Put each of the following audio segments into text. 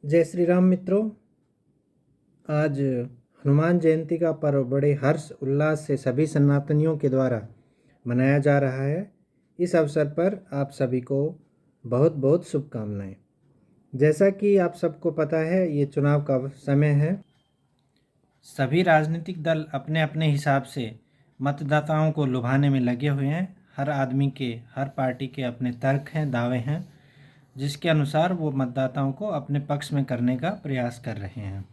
जय श्री राम मित्रों। आज हनुमान जयंती का पर्व बड़े हर्ष उल्लास से सभी सनातनियों के द्वारा मनाया जा रहा है। इस अवसर पर आप सभी को बहुत बहुत शुभकामनाएं। जैसा कि आप सबको पता है, ये चुनाव का समय है। सभी राजनीतिक दल अपने अपने हिसाब से मतदाताओं को लुभाने में लगे हुए हैं। हर आदमी के, हर पार्टी के अपने तर्क हैं, दावे हैं, जिसके अनुसार वो मतदाताओं को अपने पक्ष में करने का प्रयास कर रहे हैं।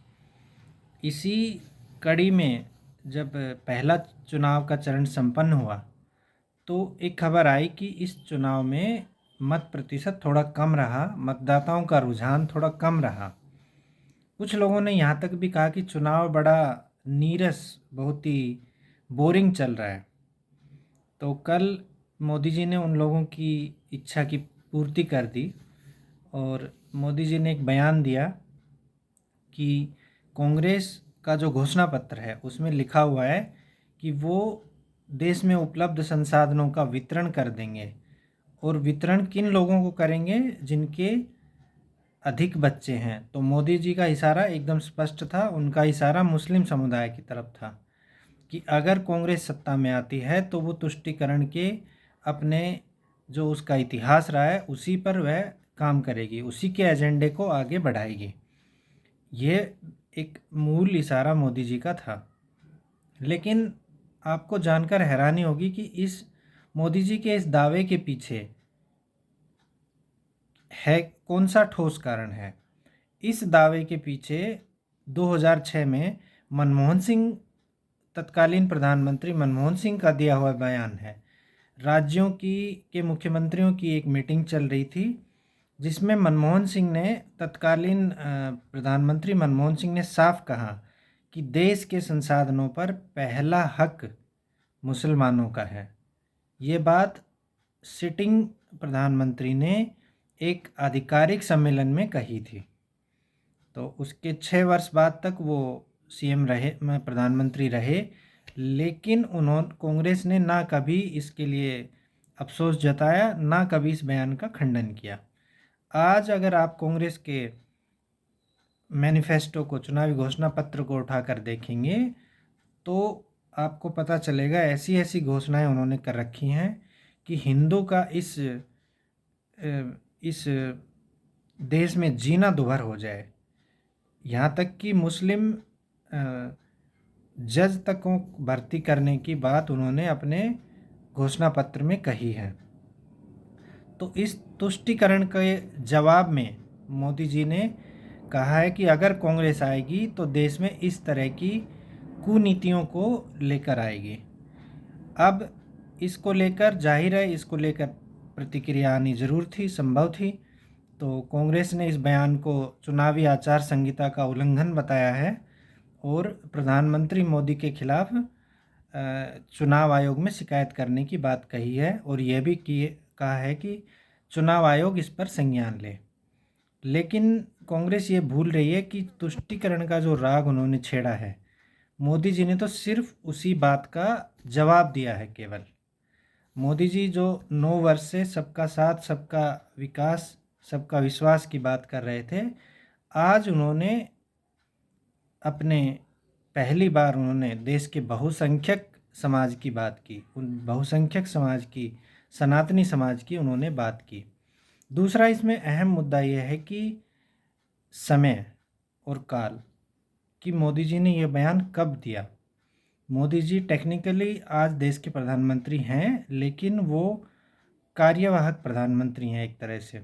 इसी कड़ी में जब पहला चुनाव का चरण संपन्न हुआ तो एक खबर आई कि इस चुनाव में मत प्रतिशत थोड़ा कम रहा, मतदाताओं का रुझान थोड़ा कम रहा। कुछ लोगों ने यहाँ तक भी कहा कि चुनाव बड़ा नीरस, बहुत ही बोरिंग चल रहा है। तो कल मोदी जी ने उन लोगों की इच्छा की पूर्ति कर दी और मोदी जी ने एक बयान दिया कि कांग्रेस का जो घोषणा पत्र है उसमें लिखा हुआ है कि वो देश में उपलब्ध संसाधनों का वितरण कर देंगे। और वितरण किन लोगों को करेंगे? जिनके अधिक बच्चे हैं। तो मोदी जी का इशारा एकदम स्पष्ट था, उनका इशारा मुस्लिम समुदाय की तरफ था कि अगर कांग्रेस सत्ता में आती है तो वो तुष्टीकरण के अपने जो उसका इतिहास रहा है उसी पर वह काम करेगी, उसी के एजेंडे को आगे बढ़ाएगी। ये एक मूल इशारा मोदी जी का था। लेकिन आपको जानकर हैरानी होगी कि इस मोदी जी के इस दावे के पीछे है कौन सा ठोस कारण है। इस दावे के पीछे 2006 में मनमोहन सिंह, तत्कालीन प्रधानमंत्री मनमोहन सिंह का दिया हुआ बयान है। राज्यों की के मुख्यमंत्रियों की एक मीटिंग चल रही थी जिसमें मनमोहन सिंह ने, तत्कालीन प्रधानमंत्री मनमोहन सिंह ने साफ कहा कि देश के संसाधनों पर पहला हक मुसलमानों का है। ये बात सिटिंग प्रधानमंत्री ने एक आधिकारिक सम्मेलन में कही थी। तो उसके 6 वर्ष बाद तक वो सीएम रहे, मैं प्रधानमंत्री रहे, लेकिन उन्होंने, कांग्रेस ने ना कभी इसके लिए अफसोस जताया, ना कभी इस बयान का खंडन किया। आज अगर आप कांग्रेस के मैनिफेस्टो को, चुनावी घोषणा पत्र को उठाकर देखेंगे तो आपको पता चलेगा ऐसी ऐसी घोषणाएं उन्होंने कर रखी हैं कि हिंदू का इस देश में जीना दुभर हो जाए। यहाँ तक कि मुस्लिम जज तक को भर्ती करने की बात उन्होंने अपने घोषणा पत्र में कही है। तो इस तुष्टीकरण के जवाब में मोदी जी ने कहा है कि अगर कांग्रेस आएगी तो देश में इस तरह की कुनीतियों को लेकर आएगी। अब इसको लेकर, जाहिर है, इसको लेकर प्रतिक्रिया आनी ज़रूर थी, संभव थी। तो कांग्रेस ने इस बयान को चुनावी आचार संहिता का उल्लंघन बताया है और प्रधानमंत्री मोदी के खिलाफ चुनाव आयोग में शिकायत करने की बात कही है और यह भी कहा है कि चुनाव आयोग इस पर संज्ञान ले। लेकिन कांग्रेस ये भूल रही है कि तुष्टीकरण का जो राग उन्होंने छेड़ा है, मोदी जी ने तो सिर्फ उसी बात का जवाब दिया है केवल। मोदी जी जो 9 वर्ष से सबका साथ, सबका विकास, सबका विश्वास की बात कर रहे थे, आज उन्होंने अपने, पहली बार उन्होंने देश के बहुसंख्यक समाज की बात की, उन बहुसंख्यक समाज की, सनातनी समाज की उन्होंने बात की। दूसरा इसमें अहम मुद्दा यह है कि समय और काल, कि मोदी जी ने यह बयान कब दिया। मोदी जी टेक्निकली आज देश के प्रधानमंत्री हैं, लेकिन वो कार्यवाहक प्रधानमंत्री हैं एक तरह से।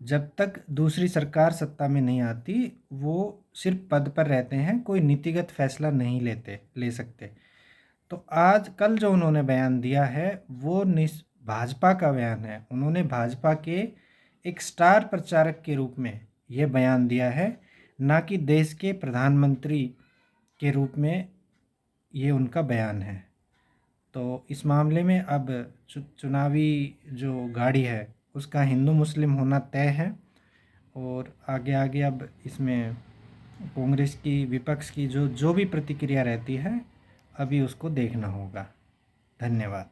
जब तक दूसरी सरकार सत्ता में नहीं आती वो सिर्फ पद पर रहते हैं, कोई नीतिगत फैसला नहीं ले सकते। तो आज कल जो उन्होंने बयान दिया है वो भाजपा का बयान है। उन्होंने भाजपा के एक स्टार प्रचारक के रूप में ये बयान दिया है, ना कि देश के प्रधानमंत्री के रूप में ये उनका बयान है। तो इस मामले में अब चुनावी जो गाड़ी है उसका हिंदू मुस्लिम होना तय है और आगे आगे अब इसमें कांग्रेस की, विपक्ष की जो जो भी प्रतिक्रिया रहती है, अभी उसको देखना होगा। धन्यवाद।